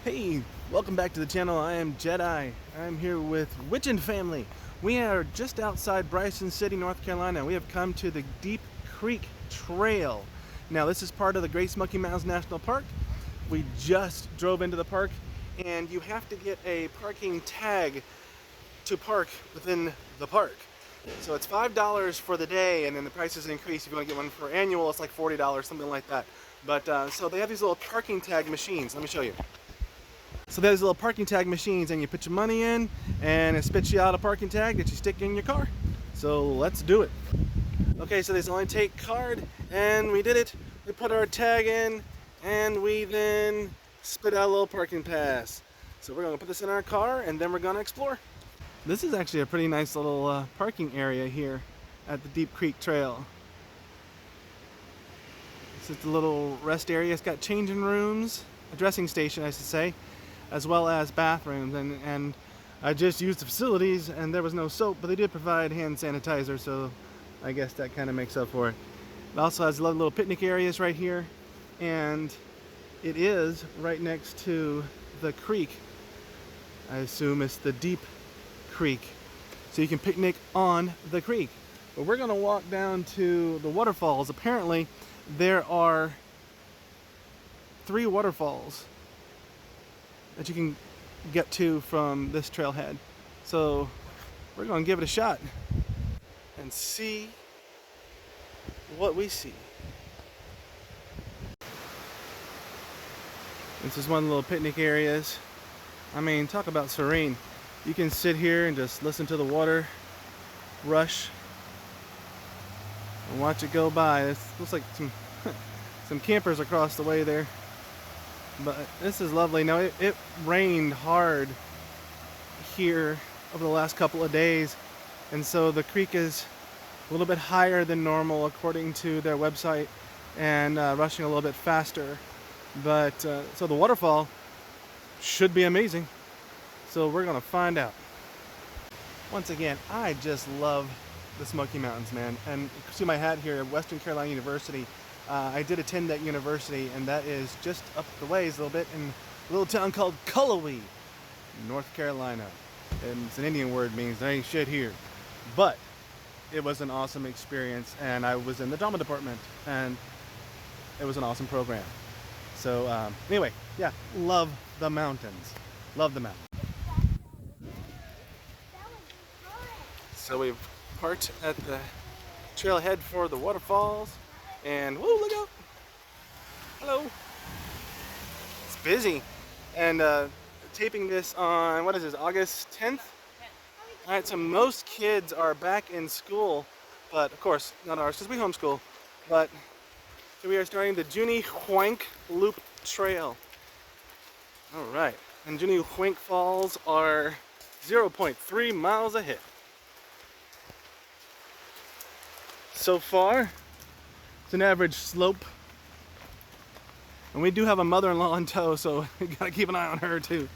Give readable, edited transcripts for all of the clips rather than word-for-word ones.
Hey, welcome back to the channel. I am Jedi. I'm here with Witch and family. We are just outside Bryson City, North Carolina. We have come to the Deep Creek Trail. Now, this is part of the Great Smoky Mountains National Park. We just drove into the park, and you have to get a parking tag to park within the park. So it's $5 for the day, and then the prices increase. If you want to get one for annual, it's like $40, something like that. But so they have these little parking tag machines. Let me show you. So there's little parking tag machines, and you put your money in and it spits you out a parking tag that you stick in your car. So let's do it. Okay, so there's only take card, and we did it. We put our tag in and we then spit out a little parking pass. So we're gonna put this in our car and then we're gonna explore. This is actually a pretty nice little parking area here at the Deep Creek Trail. This is the little rest area. It's got changing rooms, a dressing station I should say, as well as bathrooms, and I just used the facilities and there was no soap, but they did provide hand sanitizer, so I guess that kind of makes up for it. It also has little picnic areas right here, and it is right next to the creek. I assume it's the Deep Creek, so you can picnic on the creek. But we're gonna walk down to the waterfalls. Apparently there are 3 waterfalls that you can get to from this trailhead. So we're going to give it a shot and see what we see. This is one of the little picnic areas. I mean, talk about serene. You can sit here and just listen to the water rush and watch it go by. It looks like some campers across the way there. But this is lovely. Now it rained hard here over the last couple of days, and so the creek is a little bit higher than normal according to their website, and rushing a little bit faster. But so the waterfall should be amazing. So we're gonna find out. Once again, I just love the Smoky Mountains, man. And you see my hat here, Western Carolina University. I did attend that university, and that is just up the ways a little bit in a little town called Cullowhee, North Carolina. And it's an Indian word, means there ain't shit here. But it was an awesome experience, and I was in the drama department, and it was an awesome program. So anyway, yeah, love the mountains. Love the mountains. So we've parked at the trailhead for the waterfalls. And whoa, look out! Hello. It's busy, and taping this on what is this, August 10th? All right, so most kids are back in school, but of course not ours because we homeschool. But so we are starting the Junie Hwank Loop Trail. All right, and Junie Hwank Falls are 0.3 miles ahead. So far, it's an average slope, and we do have a mother-in-law in tow, so we gotta keep an eye on her too.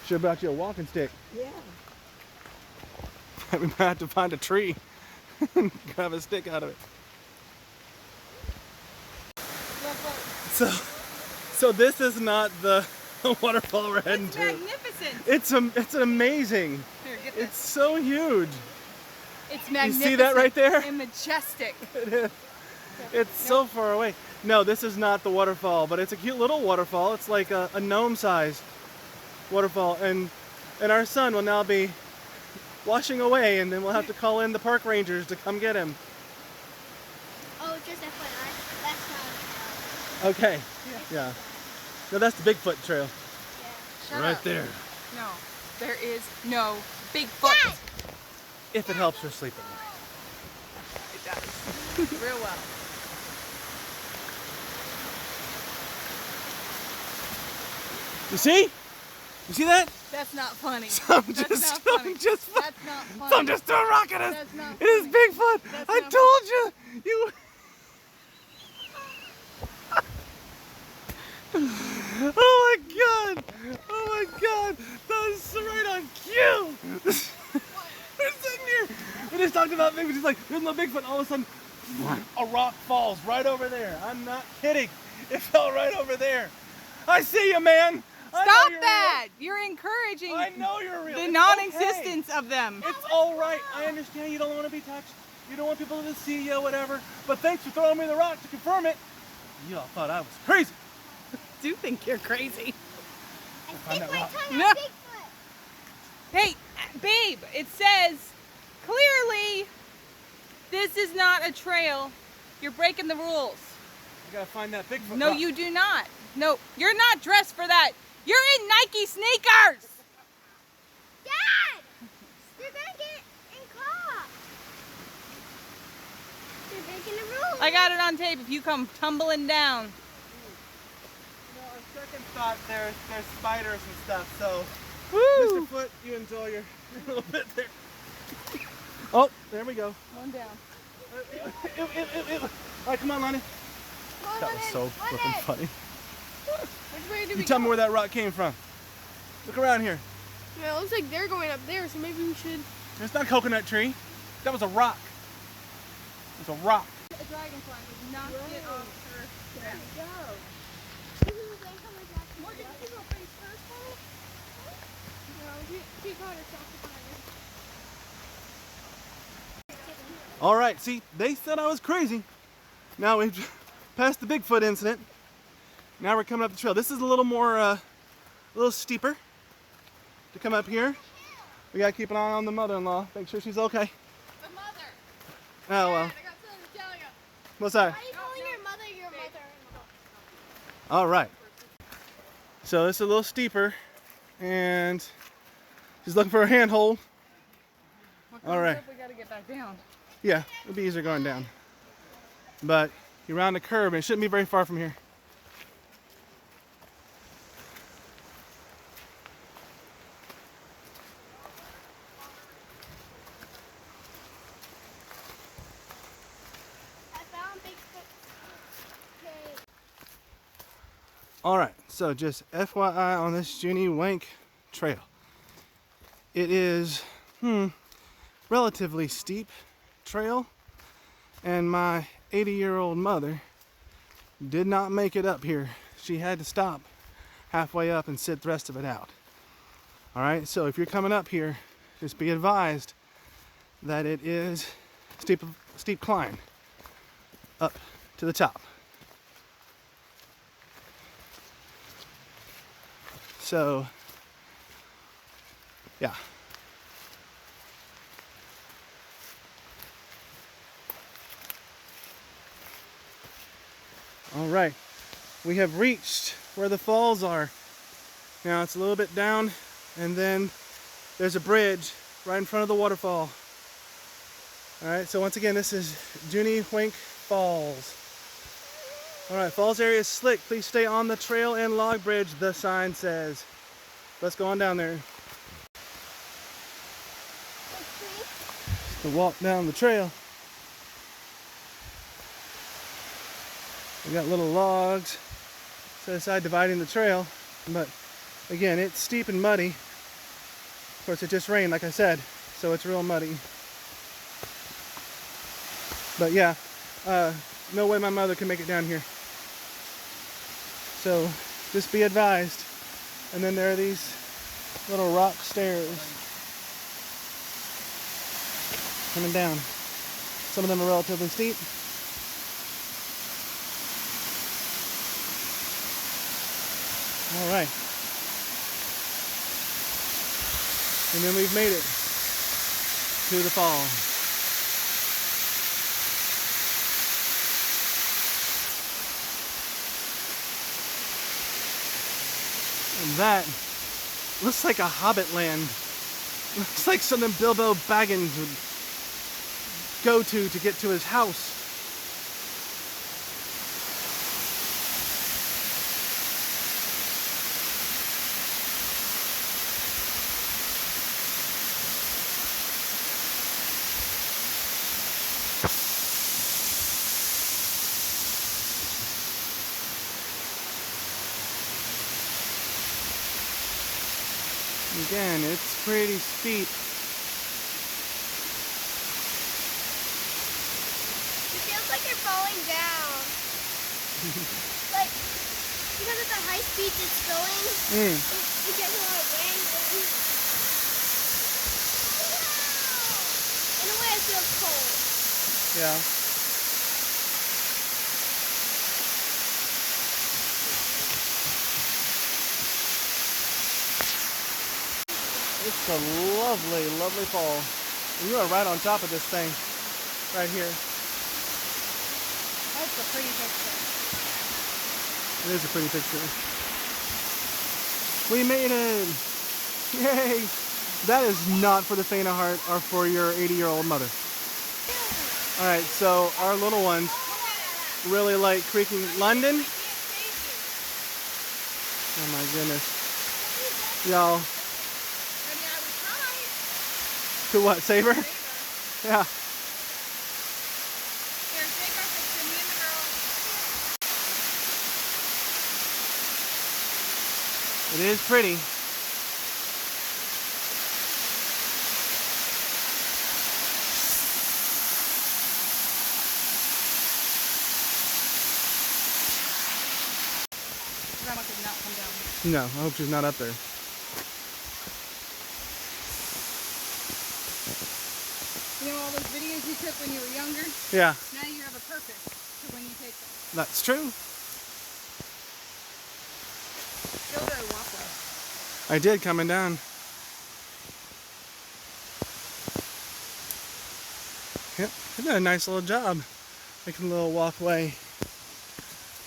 Should've brought you a walking stick. Yeah. We might have to find a tree and grab a stick out of it. So this is not the waterfall we're heading to. It's magnificent. It's amazing. Here, get this. It's so huge. It's magnificent. You see that right there? And majestic. It is. It's so far away. No, this is not the waterfall, but it's a cute little waterfall. It's like a gnome-sized waterfall, and our son will now be washing away, and then we'll have to call in the park rangers to come get him. Oh, just FYI, that's not. Okay. Yeah. No, that's the Bigfoot trail. Yeah. Shut Right up. there. No, there is no Bigfoot. Dad! If it helps her sleep at night. It does. Real well. You see? You see that? That's not funny. Some That's just, not funny. just, That's not funny. some just threw a rock at us. That's not It is funny. Bigfoot. That's I not told you. You. Oh my God! Oh my God! That was right on cue. We're sitting here. We just talked about Bigfoot. He's like, there's no Bigfoot. All of a sudden, A rock falls right over there. I'm not kidding. It fell right over there. I see you, man. Stop that! You're encouraging I know you're real. the It's non-existence of them. okay. It's all right. I understand you don't want to be touched. You don't want people to see you, whatever. But thanks for throwing me the rock to confirm it. Y'all thought I was crazy. Do think you're crazy. I stick my tongue No. out Bigfoot. Hey, babe, it says clearly this is not a trail. You're breaking the rules. I gotta find that Bigfoot. No, rock. you do not. No, you're not dressed for that. You're in Nike sneakers. Dad! You're gonna get in caught. You're breaking the rules. I got it on tape if you come tumbling down. You know, on second thought, there's spiders and stuff, so Woo! Mr. Foot, you enjoy your little bit there. Oh, there we go. One down. All right, come on, Lonnie. That was so flippin' funny. Which way do You we tell go? me where that rock came from. Look around here. Yeah, it looks like they're going up there, so maybe we should. It's not a coconut tree. That was a rock. It was a rock. A dragonfly would not get off her. There we go. Morgan, you go face first, honey? No, she caught herself behind her. All right, see, they said I was crazy. Now we've passed the Bigfoot incident. Now we're coming up the trail. This is a little more, a little steeper to come up here. We gotta keep an eye on the mother-in-law, make sure she's okay. The mother. Oh, well. I got something to tell you. What's that? Why are you calling your mother your mother-in-law? All right. So it's a little steeper, and she's looking for a handhold. All right. We gotta get back down. Yeah, it'll be easier going down. But you round a curve, and it shouldn't be very far from here. I found Bigfoot. Okay. All right, so just FYI on this Junie Wank trail. It is, relatively steep trail, and my 80-year-old mother did not make it up here. She had to stop halfway up and sit the rest of it out. All right, so if you're coming up here, just be advised that it is steep climb up to the top. So, yeah. All right, we have reached where the falls are. Now it's a little bit down, and then there's a bridge right in front of the waterfall. All right, so once again, this is Junie Wank Falls. All right, falls area is slick. Please stay on the trail and log bridge, the sign says. Let's go on down there. To walk down the trail. We got little logs set aside dividing the trail, but again, it's steep and muddy. Of course, it just rained, like I said, so it's real muddy. But yeah, no way my mother can make it down here. So just be advised. And then there are these little rock stairs coming down. Some of them are relatively steep. All right. And then we've made it to the fall. And that looks like a Hobbit land. Looks like something Bilbo Baggins would go to get to his house. Again, it's pretty steep. You feel falling down. Like, because at the high speed it's going, it gets a lot of wind. In a way, it feels cold. Yeah. It's a lovely, lovely fall. And you are right on top of this thing, right here. That's a pretty picture. It is a pretty picture. We made it! Yay! That is not for the faint of heart or for your 80-year-old mother. Alright, so our little ones really like creaking. London? Oh my goodness. Y'all. To what? Save her? Yeah. Here, take our picture, me and the girl. It is pretty. Grandma could not come down. No, I hope she's not up there. You know all those videos you took when you were younger? Yeah, Now you have a purpose to when you take them. that's true. Go to a walkway. I did coming down. Yep, they did a nice little job making a little walkway.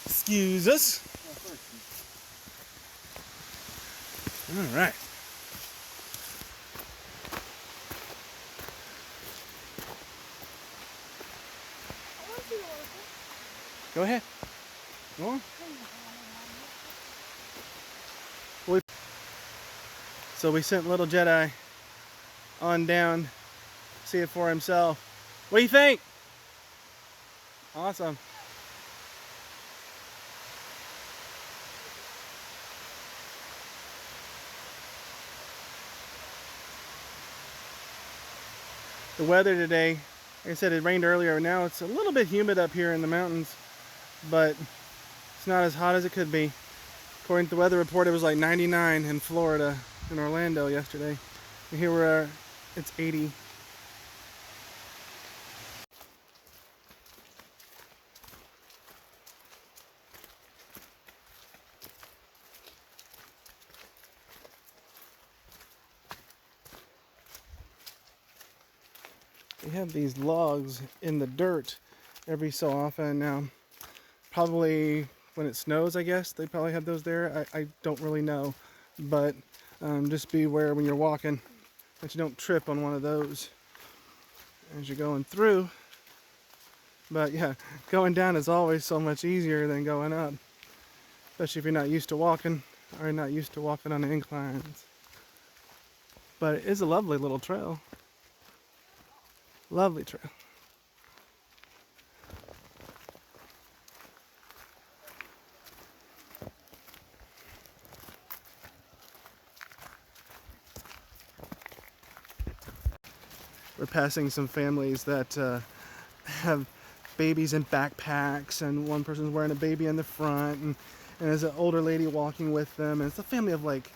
Excuse us. All right. Go ahead. Go on. So we sent little Jedi on down, see it for himself. What do you think? Awesome. The weather today, like I said, it rained earlier. Now it's a little bit humid up here in the mountains, but it's not as hot as it could be. According to the weather report, it was like 99 in Florida, in Orlando yesterday. And here we're, it's 80. They have these logs in the dirt every so often now. Probably when it snows, I guess, they probably have those there. I don't really know. But just beware when you're walking that you don't trip on one of those as you're going through. But yeah, going down is always so much easier than going up. Especially if you're not used to walking or not used to walking on the inclines. But it is a lovely little trail. Lovely trail. We're passing some families that have babies in backpacks, and one person's wearing a baby in the front, and there's an older lady walking with them, and it's a family of like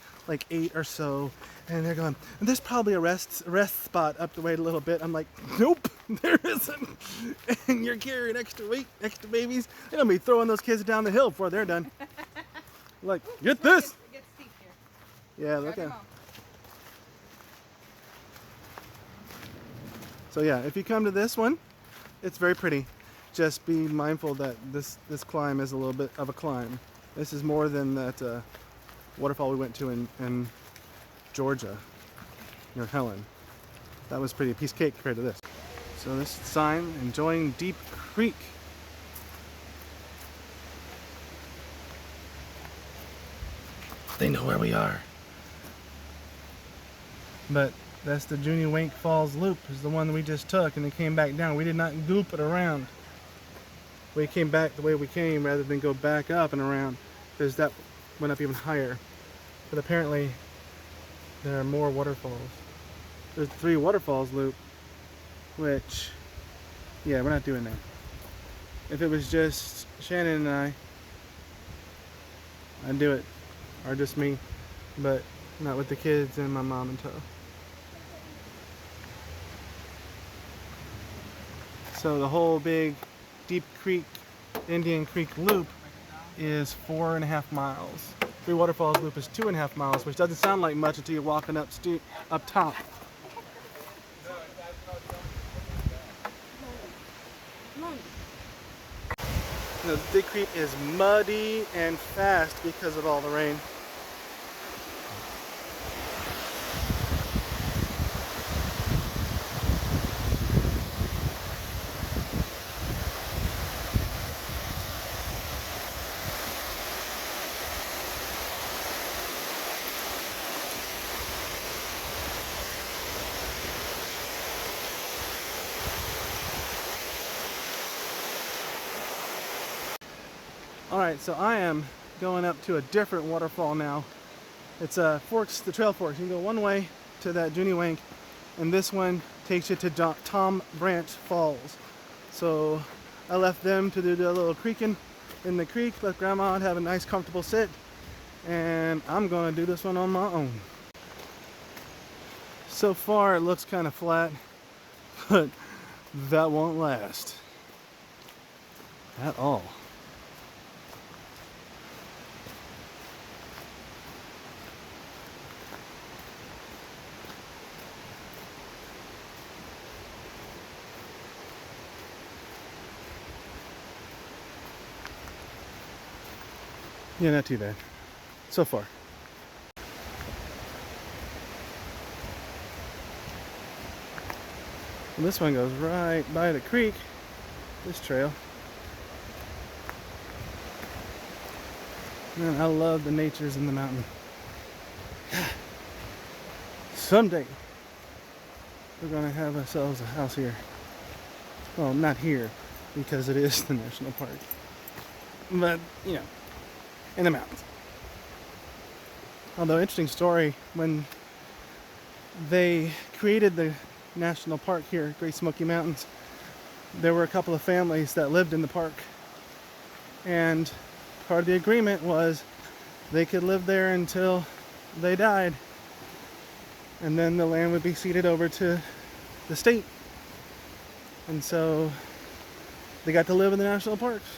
8 or so, and they're going, there's probably a rest spot up the way a little bit. I'm like, nope, there isn't. And you're carrying extra weight, extra babies. They're gonna be throwing those kids down the hill before they're done. Like, get this. It gets steep here. Yeah, look at. So yeah, if you come to this one, it's very pretty. Just be mindful that this climb is a little bit of a climb. This is more than that waterfall we went to in Georgia, near Helen. That was pretty a piece of cake compared to this. So this sign, enjoying Deep Creek. They know where we are. But that's the Junior Wink Falls loop, is the one that we just took, and it came back down. We did not goop it around. We came back the way we came rather than go back up and around, because that went up even higher. But apparently there are more waterfalls. There's 3 waterfalls loop, which, yeah, we're not doing that. If it was just Shannon and I'd do it, or just me, but not with the kids and my mom in tow. So the whole big Deep Creek, Indian Creek loop is 4.5 miles. Three Waterfalls loop is 2.5 miles, which doesn't sound like much until you're walking up top. The Big Creek is muddy and fast because of all the rain. Alright, so I am going up to a different waterfall now. It's forks, the trail forks. You can go one way to that Junie Wank, and this one takes you to Tom Branch Falls. So I left them to do the little creeking in the creek, let Grandma have a nice comfortable sit, and I'm going to do this one on my own. So far it looks kind of flat, but that won't last at all. Yeah, not too bad so far. And this one goes right by the creek, this trail. Man, I love the natures in the mountain. Someday we're gonna have ourselves a house here. Well, not here, because it is the national park. But, you know, in the mountains. Although, interesting story, when they created the national park here, Great Smoky Mountains, there were a couple of families that lived in the park. And part of the agreement was they could live there until they died. And then the land would be ceded over to the state. And so they got to live in the national parks.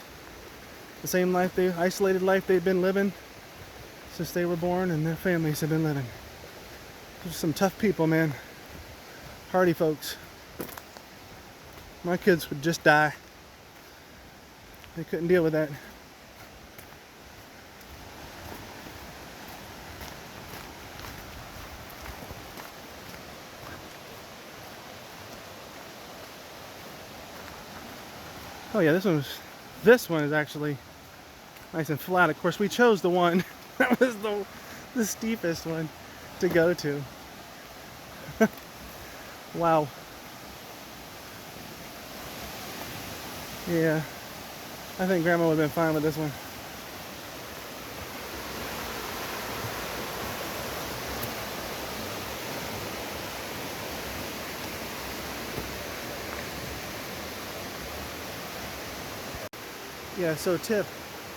The same life, isolated life they've been living since they were born, and their families have been living. There's some tough people, man. Hardy folks. My kids would just die. They couldn't deal with that. Oh yeah, this one is actually nice and flat. Of course, we chose the one that was the steepest one to go to. Wow. Yeah, I think Grandma would have been fine with this one. Yeah, so tip,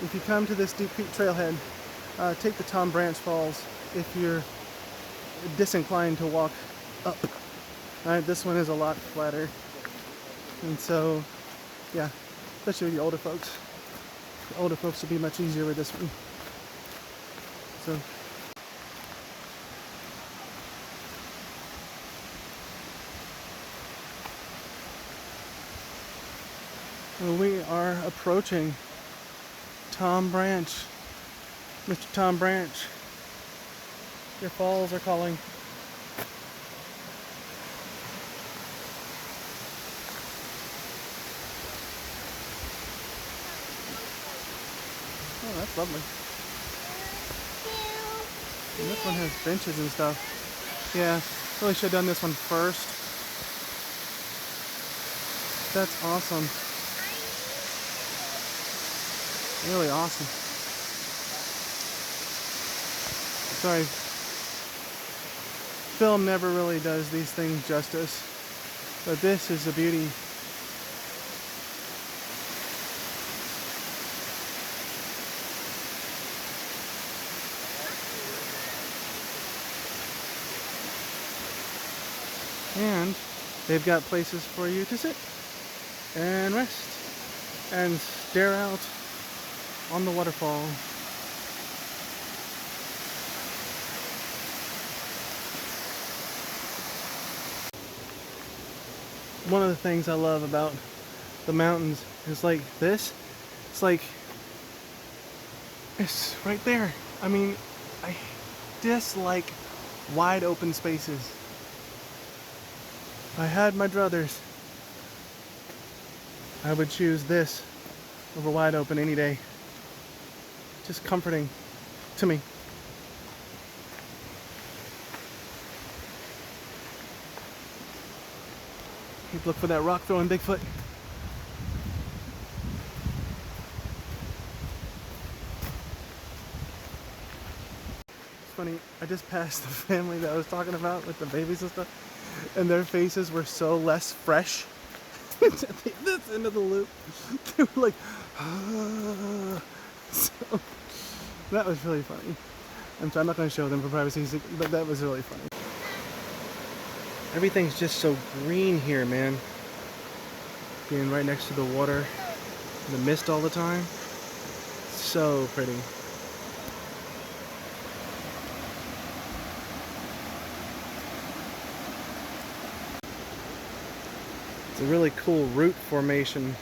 if you come to this Deep Creek trailhead, take the Tom Branch Falls if you're disinclined to walk up. This one is a lot flatter. And so, yeah, especially with the older folks. The older folks will be much easier with this one. So, we are approaching Tom Branch. Mr. Tom Branch, your falls are calling. Oh, that's lovely. And this one has benches and stuff. Yeah, really should have done this one first. That's awesome. Really awesome. Sorry, film never really does these things justice, but this is a beauty. And they've got places for you to sit and rest and stare out on the waterfall. One of the things I love about the mountains is like this. It's like, it's right there. I mean, I dislike wide open spaces. If I had my druthers, I would choose this over wide open any day. Just comforting to me. Look for that rock throwing Bigfoot. It's funny, I just passed the family that I was talking about with the babies and stuff, and their faces were so less fresh at this end of the loop. They were like, ah. So, that was really funny. I'm not going to show them for privacy's sake, but that was really funny. Everything's just so green here, man. Being right next to the water, the mist all the time. So pretty. It's a really cool root formation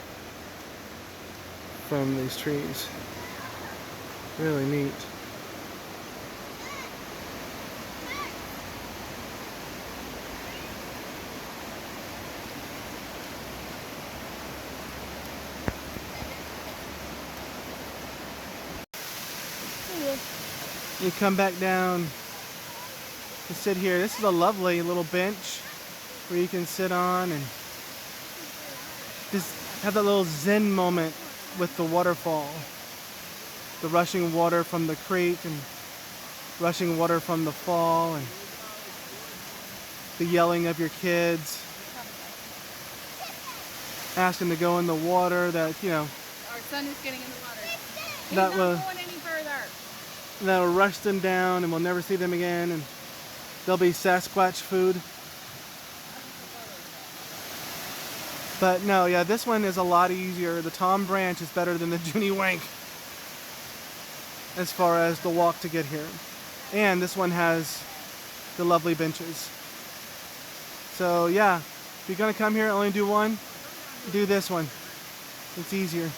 from these trees. Really neat. You come back down to sit here. This is a lovely little bench where you can sit on and just have that little zen moment with the waterfall. The rushing water from the creek and rushing water from the fall and the yelling of your kids asking to go in the water that, you know, Our son is getting in the water. He's that not will going any further. that'll rush them down and we'll never see them again, and they'll be Sasquatch food. But no, yeah, this one is a lot easier. The Tom Branch is better than the Junie Wank as far as the walk to get here. And this one has the lovely benches. So yeah, if you're gonna come here, only do one, do this one. It's easier.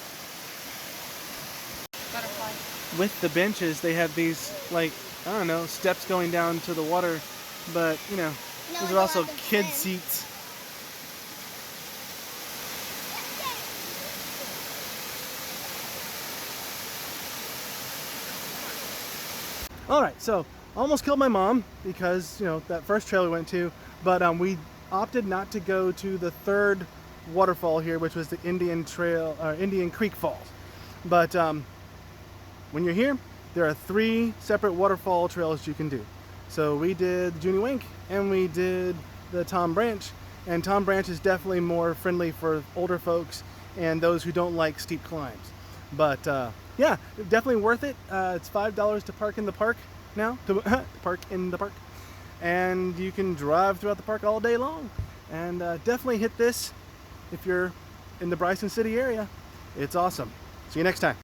Butterfly. With the benches, they have these, like, I don't know, steps going down to the water, but you know, No, these I are also don't kid understand. seats. Alright, so almost killed my mom because, you know, that first trail we went to, but we opted not to go to the third waterfall here, which was the Indian Creek Falls. But when you're here, there are 3 separate waterfall trails you can do. So we did the Junie Wank and we did the Tom Branch, and Tom Branch is definitely more friendly for older folks and those who don't like steep climbs. But yeah, definitely worth it. It's $5 to park in the park now, to park in the park. And you can drive throughout the park all day long. And definitely hit this if you're in the Bryson City area. It's awesome. See you next time.